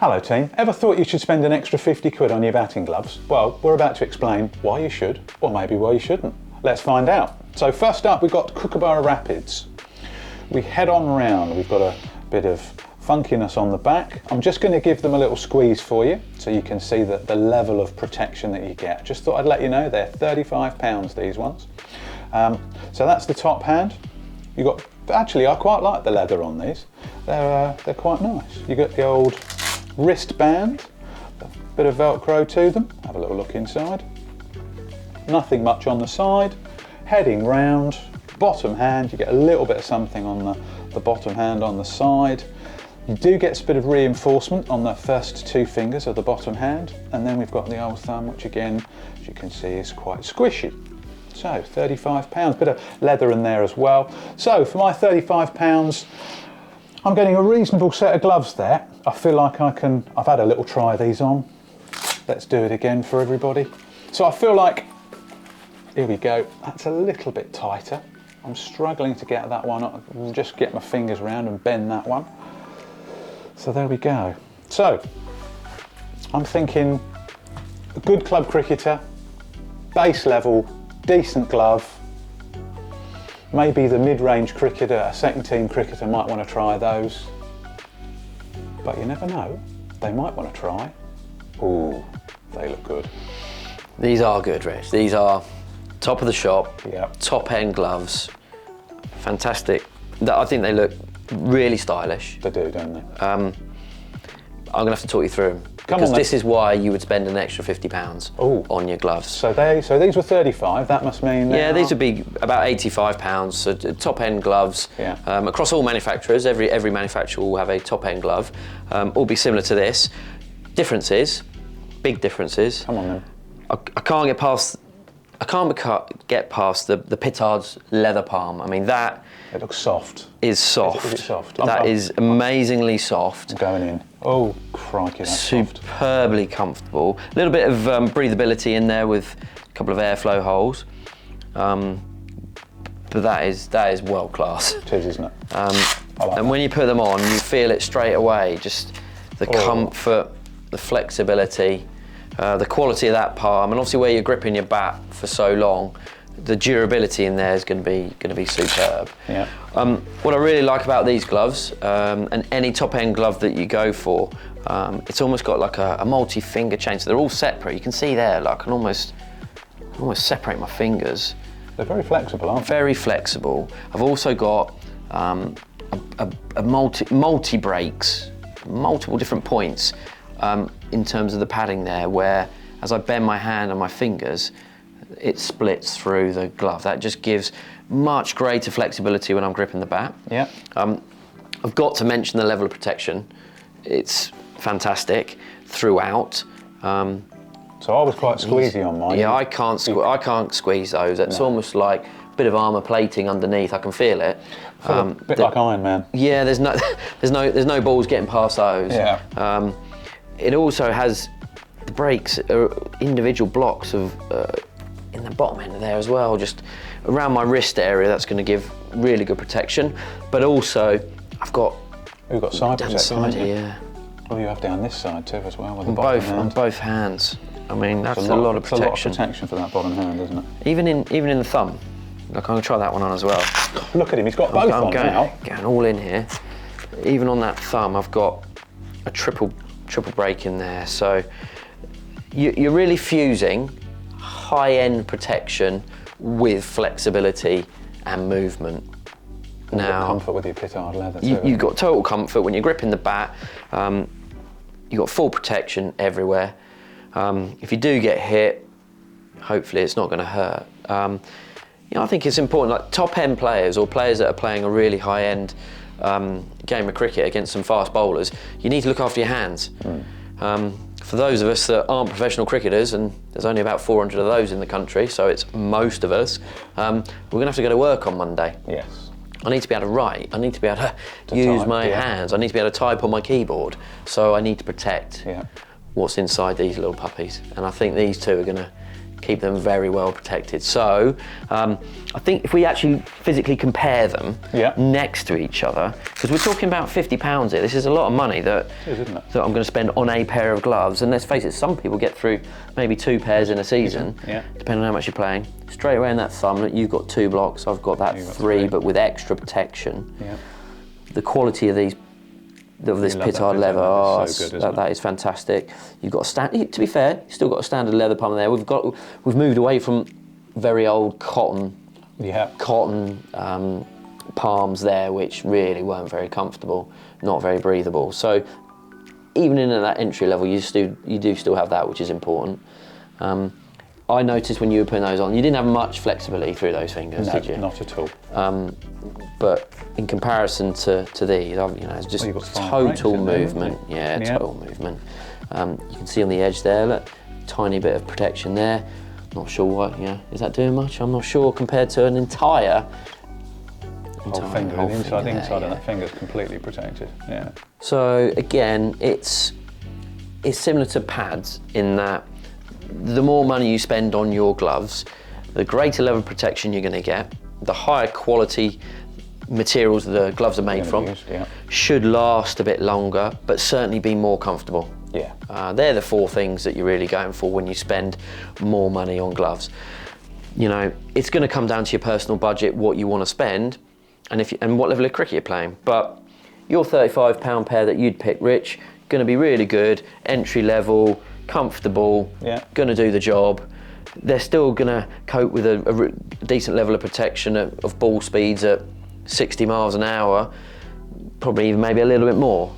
Hello team, ever thought you should spend an extra 50 quid on your batting gloves? Well, we're about to explain why you should, or maybe why you shouldn't. Let's find out. So first up, we've got Kookaburra Rapids. We head on round, we've got a bit of funkiness on the back. I'm just going to give them a little squeeze for you so you can see the level of protection that you get. Just thought I'd let you know they're £35, these ones. So that's the top hand. Actually, I quite like the leather on these. They're quite nice. You got the old wristband, a bit of Velcro to them. Have a little look inside. Nothing much on the side. Heading round, bottom hand, you get a little bit of something on the bottom hand on the side. You do get a bit of reinforcement on the first two fingers of the bottom hand, and then we've got the old thumb, which again, as you can see, is quite squishy. So £35, bit of leather in there as well. So for my £35, I'm getting a reasonable set of gloves there. I feel like I've had a little try of these on. Let's do it again for everybody. So I feel like, here we go, that's a little bit tighter. I'm struggling to get that one, I'll just get my fingers around and bend that one. So there we go. So, I'm thinking a good club cricketer, base level, decent glove. Maybe the mid-range cricketer, a second team cricketer might want to try those. But you never know, they might want to try. Ooh, they look good. These are good, Rich. These are top of the shop, yep. Top end gloves, fantastic. I think they look really stylish. They do, don't they? I'm gonna have to talk you through them. Because this is why you would spend an extra £50 on your gloves. So these were 35. That must mean these would be about £85. So top end gloves. Yeah. Across all manufacturers, every manufacturer will have a top end glove. All be similar to this. Differences, big differences. Come on then. I can't get past the Pittard's leather palm. I mean that. It looks soft. Is soft. Is it soft? That is amazingly soft. I'm going in. Oh, crikey, that's superbly comfortable. A little bit of breathability in there with a couple of airflow holes. But that is world class. It is, isn't it? And when you put them on, you feel it straight away. Just the comfort, the flexibility, the quality of that palm, and obviously where you're gripping your bat for so long, the durability in there is going to be superb. Yeah. What I really like about these gloves, and any top end glove that you go for, it's almost got like a multi-finger chain, so they're all separate. You can see there, like I can almost separate my fingers. They're very flexible, aren't they? Very flexible. I've also got a multi brakes, multiple different points in terms of the padding there, where as I bend my hand and my fingers, it splits through the glove. That just gives much greater flexibility when I'm gripping the bat. Yeah. I've got to mention the level of protection. It's fantastic throughout. So I was quite squeezy on mine. Yeah, I can't squeeze those. It's almost like a bit of armour plating underneath. I can feel it. A bit like Iron Man. Yeah, there's no balls getting past those. Yeah. It also has the brakes, individual blocks of in the bottom end of there as well, just around my wrist area. That's going to give really good protection. But also, I've got side protection. Side here. Oh, you have down this side too as well with the on bottom hand. On both hands. I mean, that's a lot of protection. It's a lot of protection for that bottom hand, isn't it? Even in the thumb. Like, I'm going to try that one on as well. Look at him, he's got both on now. Going all in here. Even on that thumb, I've got a triple break in there. So you're really fusing high-end protection with flexibility and movement. You've got comfort with your Pittard leather too. You've got total comfort when you're gripping the bat. You've got full protection everywhere. If you do get hit, hopefully it's not going to hurt. I think it's important, like top-end players or players that are playing a really high-end game of cricket against some fast bowlers, you need to look after your hands. For those of us that aren't professional cricketers, and there's only about 400 of those in the country, so it's most of us, we're going to have to go to work on Monday. Yes. I need to be able to write, I need to be able to use my hands, I need to be able to type on my keyboard, so I need to protect what's inside these little puppies. And I think these two are going to keep them very well protected. So I think if we actually physically compare them next to each other, because we're talking about £50 here, this is a lot of money that, isn't it? that I'm going to spend on a pair of gloves. And let's face it, some people get through maybe 2 pairs in a season, depending on how much you're playing. Straight away in that thumb, you've got 2 blocks, I've got that 3, but with extra protection. The quality of these of this Pittard leather, so good, that is fantastic. You've got to be fair, you've still got a standard leather palm there. We've moved away from very old cotton palms there, which really weren't very comfortable, not very breathable. So even in that entry level, you do still have that, which is important. I noticed when you were putting those on, you didn't have much flexibility through those fingers, did you? Not at all. But in comparison to these, you know, it's just total movement. Total movement. You can see on the edge there, look, tiny bit of protection there. Not sure what, you know, is that doing much? I'm not sure compared to an entire finger. The inside of that finger is completely protected. Yeah. So again, it's similar to pads in that the more money you spend on your gloves, the greater level of protection you're going to get, the higher quality materials the gloves are made from should last a bit longer, but certainly be more comfortable. They're the 4 things that you're really going for when you spend more money on gloves. You know, it's going to come down to your personal budget, what you want to spend, and what level of cricket you're playing. But your £35 pair that you'd pick, Rich, going to be really good, entry level, comfortable, going to do the job. They're still going to cope with a decent level of protection of ball speeds at 60 miles an hour, probably even maybe a little bit more.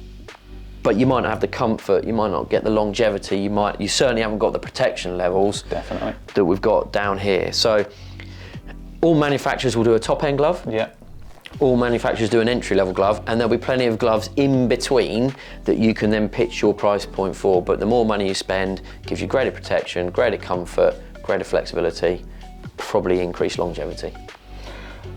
But you might not have the comfort, you might not get the longevity, you certainly haven't got the protection levels that we've got down here. So all manufacturers will do a top end glove. All manufacturers do an entry-level glove, and there'll be plenty of gloves in between that you can then pitch your price point for. But the more money you spend gives you greater protection, greater comfort, greater flexibility, probably increased longevity.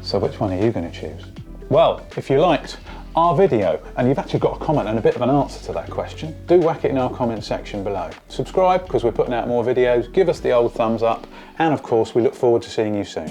So which one are you going to choose? Well, if you liked our video and you've actually got a comment and a bit of an answer to that question, do whack it in our comment section below. Subscribe because we're putting out more videos, give us the old thumbs up, and of course we look forward to seeing you soon.